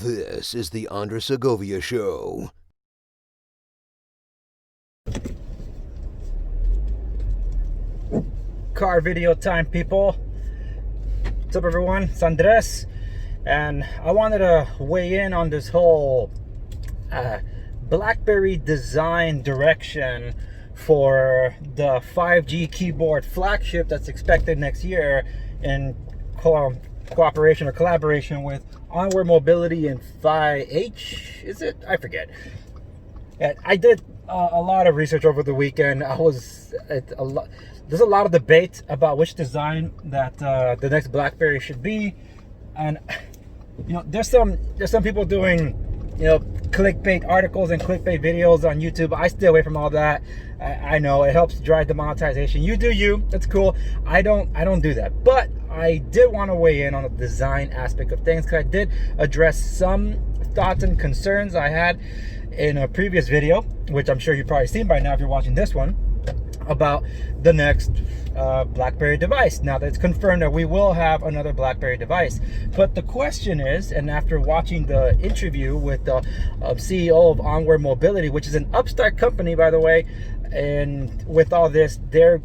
This is the Segovia Show. Car video time, people. What's up, everyone? It's Andres, and I wanted to weigh in on this whole BlackBerry design direction for the 5G keyboard flagship that's expected next year in cooperation or collaboration with Onward Mobility and 5H. Is it? I forget. And I did a lot of research over the weekend. There's a lot of debate about which design that the next BlackBerry should be, and there's some people doing clickbait articles and clickbait videos on YouTube. I stay away from all that. I know it helps drive the monetization. You do you. That's cool. I don't do that. But I did want to weigh in on the design aspect of things, because I did address some thoughts and concerns I had in a previous video, which I'm sure you've probably seen by now if you're watching this one, about the next BlackBerry device. Now that it's confirmed that we will have another BlackBerry device, but the question is, and after watching the interview with the CEO of Onward Mobility, which is an upstart company, by the way, and with all this, they're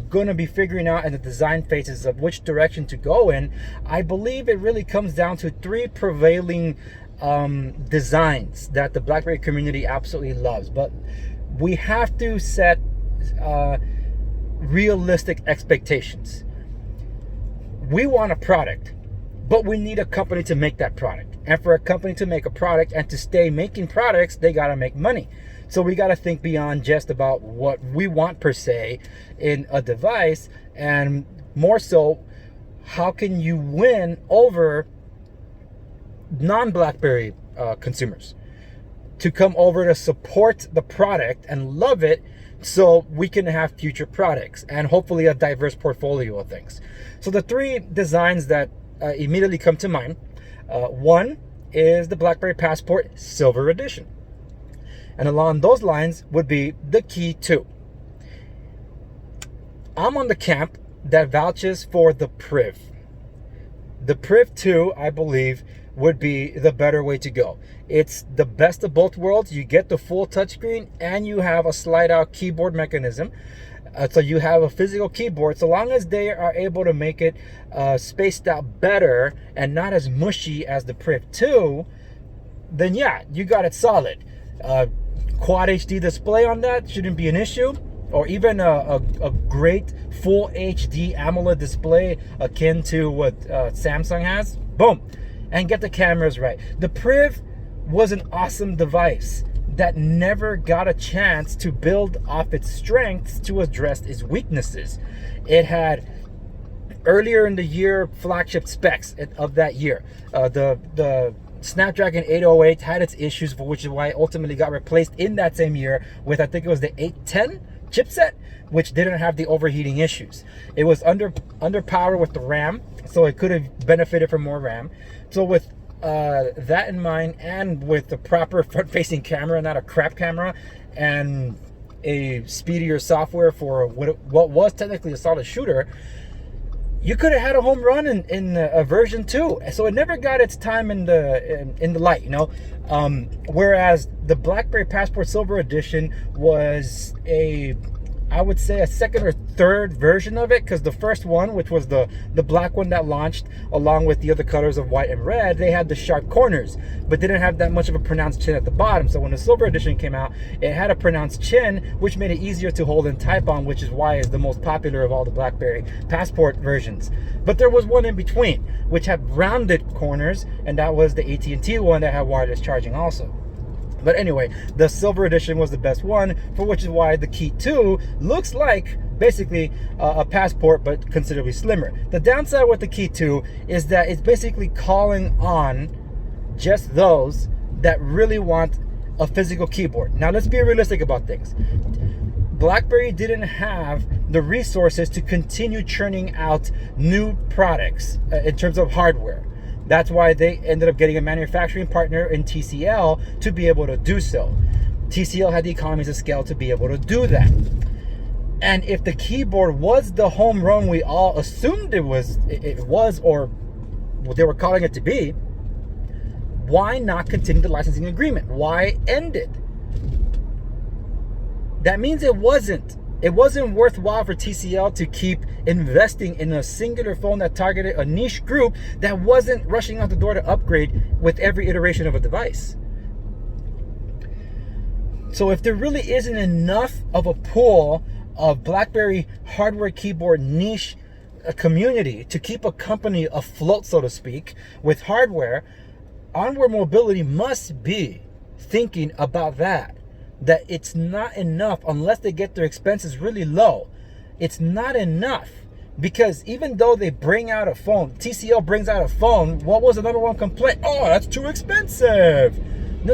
going to be figuring out in the design phases of which direction to go in. I believe it really comes down to three prevailing designs that the BlackBerry community absolutely loves, but we have to set realistic expectations. We want a product, but we need a company to make that product, and for a company to make a product and to stay making products, they got to make money. So we got to think beyond just about what we want per se in a device, and more so, how can you win over non-BlackBerry consumers to come over to support the product and love it, so we can have future products and hopefully a diverse portfolio of things. So the three designs that immediately come to mind, one is the BlackBerry Passport Silver Edition, and along those lines would be the Key 2. I'm on the camp that vouches for the Priv. The Priv 2, I believe, would be the better way to go. It's the best of both worlds. You get the full touchscreen and you have a slide out keyboard mechanism. So you have a physical keyboard. So long as they are able to make it spaced out better and not as mushy as the Priv 2, then yeah, you got it solid. Quad HD display on that shouldn't be an issue, or even a great full HD AMOLED display akin to what Samsung has. Boom. And get the cameras right. The Priv was an awesome device that never got a chance to build off its strengths to address its weaknesses. It had earlier in the year flagship specs of that year. The Snapdragon 808 had its issues, for which is why it ultimately got replaced in that same year with, I think it was the 810 chipset, which didn't have the overheating issues. It was underpowered with the RAM, so it could have benefited from more RAM. So with that in mind, and with the proper front-facing camera, not a crap camera, and a speedier software for what was technically a solid shooter, you could have had a home run in a version 2. So it never got its time in the light, whereas the BlackBerry Passport Silver Edition was I would say a second or third version of it, because the first one, which was the black one that launched along with the other colors of white and red, they had the sharp corners but didn't have that much of a pronounced chin at the bottom. So when the Silver Edition came out, it had a pronounced chin, which made it easier to hold and type on, which is why it's the most popular of all the BlackBerry Passport versions. But there was one in between which had rounded corners, and that was the AT&T one that had wireless charging also. But anyway, the Silver Edition was the best one, for which is why the Key 2 looks like basically a Passport, but considerably slimmer. The downside with the Key 2 is that it's basically calling on just those that really want a physical keyboard. Now, let's be realistic about things. BlackBerry didn't have the resources to continue churning out new products in terms of hardware. That's why they ended up getting a manufacturing partner in TCL to be able to do so. TCL had the economies of scale to be able to do that. And if the keyboard was the home run we all assumed it was, or what they were calling it to be, Why not continue the licensing agreement? Why end it? That means it wasn't worthwhile for TCL to keep investing in a singular phone that targeted a niche group that wasn't rushing out the door to upgrade with every iteration of a device. So if there really isn't enough of a pool of BlackBerry hardware keyboard niche community to keep a company afloat, so to speak, with hardware, Onward Mobility must be thinking about that it's not enough unless they get their expenses really low. It's not enough, because even though they bring out a phone, TCL brings out a phone, what was the number one complaint? Oh, that's too expensive.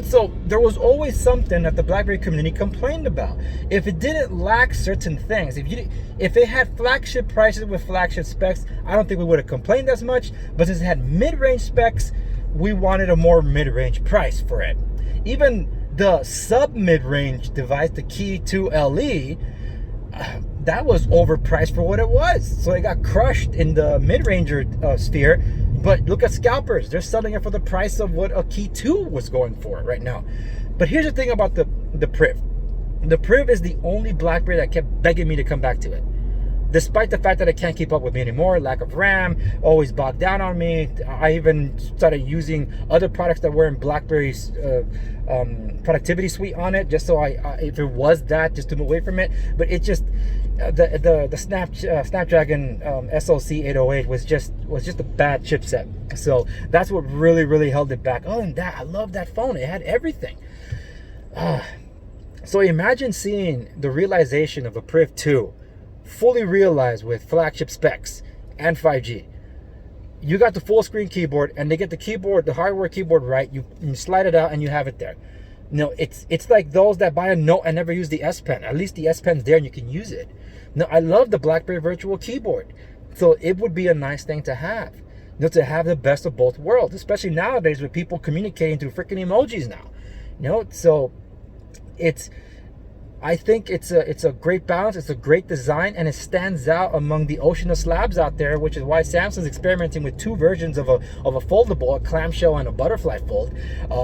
So there was always something that the BlackBerry community complained about. If it didn't lack certain things, if it had flagship prices with flagship specs, I don't think we would have complained as much. But since it had mid-range specs, we wanted a more mid-range price for it. Even the sub-mid-range device, the Key 2 LE, that was overpriced for what it was. So it got crushed in the mid-ranger sphere. But look at scalpers. They're selling it for the price of what a Key 2 was going for right now. But here's the thing about the Priv. The Priv is the only BlackBerry that kept begging me to come back to it. Despite the fact that it can't keep up with me anymore, lack of RAM, always bogged down on me. I even started using other products that were in BlackBerry's productivity suite on it, just so I if it was that, just to move away from it. But it just the Snapdragon SoC 808 was just a bad chipset. So that's what really held it back. Oh, and that I love that phone. It had everything. So imagine seeing the realization of a Priv 2 fully realized with flagship specs and 5G. You got the full screen keyboard, and they get the keyboard, the hardware keyboard right. You slide it out and you have it there. No, it's like those that buy a Note and never use the S Pen. At least the S Pen's there and you can use it. No, I love the BlackBerry Virtual Keyboard. So it would be a nice thing to have. To have the best of both worlds, especially nowadays with people communicating through freaking emojis now. So I think it's a great balance. It's a great design, and it stands out among the ocean of slabs out there, which is why Samsung's experimenting with two versions of a foldable, a clamshell and a butterfly fold.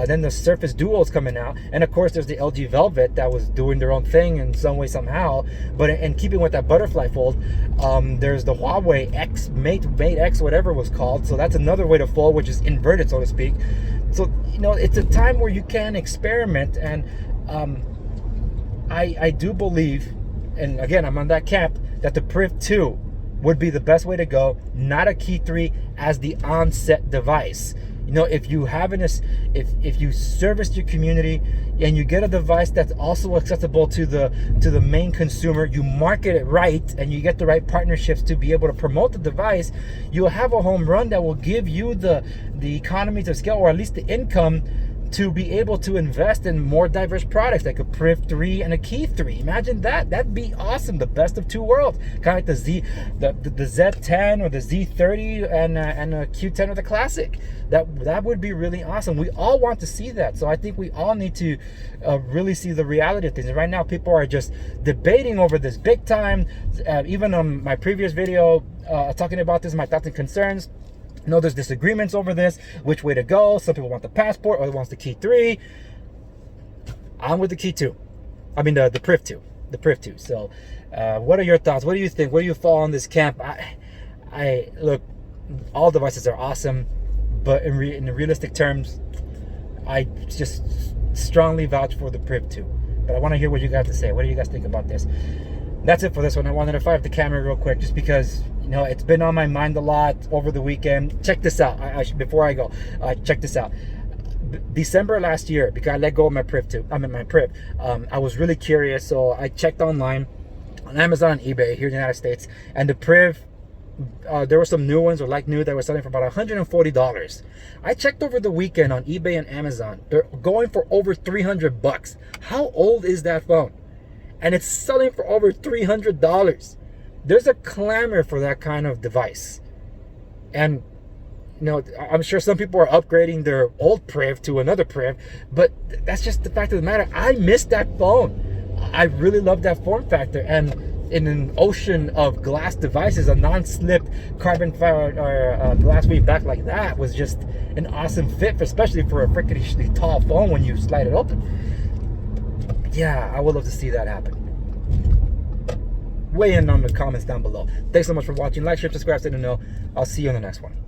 Then the Surface Duo is coming out, and of course there's the LG Velvet that was doing their own thing in some way somehow. But in keeping with that butterfly fold, there's the Huawei X Mate X, whatever it was called. So that's another way to fold, which is inverted, so to speak. So it's a time where you can experiment, and I do believe, and again, I'm on that camp, that the Priv 2 would be the best way to go, not a Key 3 as the onset device. If you have if you service your community and you get a device that's also accessible to the main consumer, you market it right, and you get the right partnerships to be able to promote the device, you'll have a home run that will give you the economies of scale, or at least the income, to be able to invest in more diverse products like a Priv 3 and a Key 3. Imagine that. That'd be awesome. The best of two worlds. Kind of like the Z10 or the Z30 and a Q10 with a Classic. That would be really awesome. We all want to see that. So I think we all need to really see the reality of things. And right now, people are just debating over this big time. Even on my previous video, talking about this, my thoughts and concerns. There's disagreements over this, which way to go. Some people want the Passport, others wants the Key 3. I'm with the Key 2. I mean the Priv 2. The Priv 2. So what are your thoughts? What do you think? Where do you fall on this camp? I look, all devices are awesome, but in realistic terms, I just strongly vouch for the Priv 2. But I want to hear what you got to say. What do you guys think about this? That's it for this one. I wanted to fire up the camera real quick just because it's been on my mind a lot over the weekend. Check this out. Before I go, check this out. December last year, because I let go of my Priv 2. My Priv. I was really curious, so I checked online on Amazon and eBay here in the United States, and the Priv, there were some new ones, or like new, that were selling for about $140. I checked over the weekend on eBay and Amazon. They're going for over $300. How old is that phone? And it's selling for over $300. There's a clamor for that kind of device. And I'm sure some people are upgrading their old Priv to another Priv, but that's just the fact of the matter. I missed that phone. I really love that form factor, and in an ocean of glass devices, a non-slip carbon fiber or glass free back like that was just an awesome fit, especially for a freakishly tall phone when you slide it open. Yeah, I would love to see that happen. Weigh in on the comments down below. Thanks so much for watching. Like, share, subscribe, stay to know. I'll see you on the next one.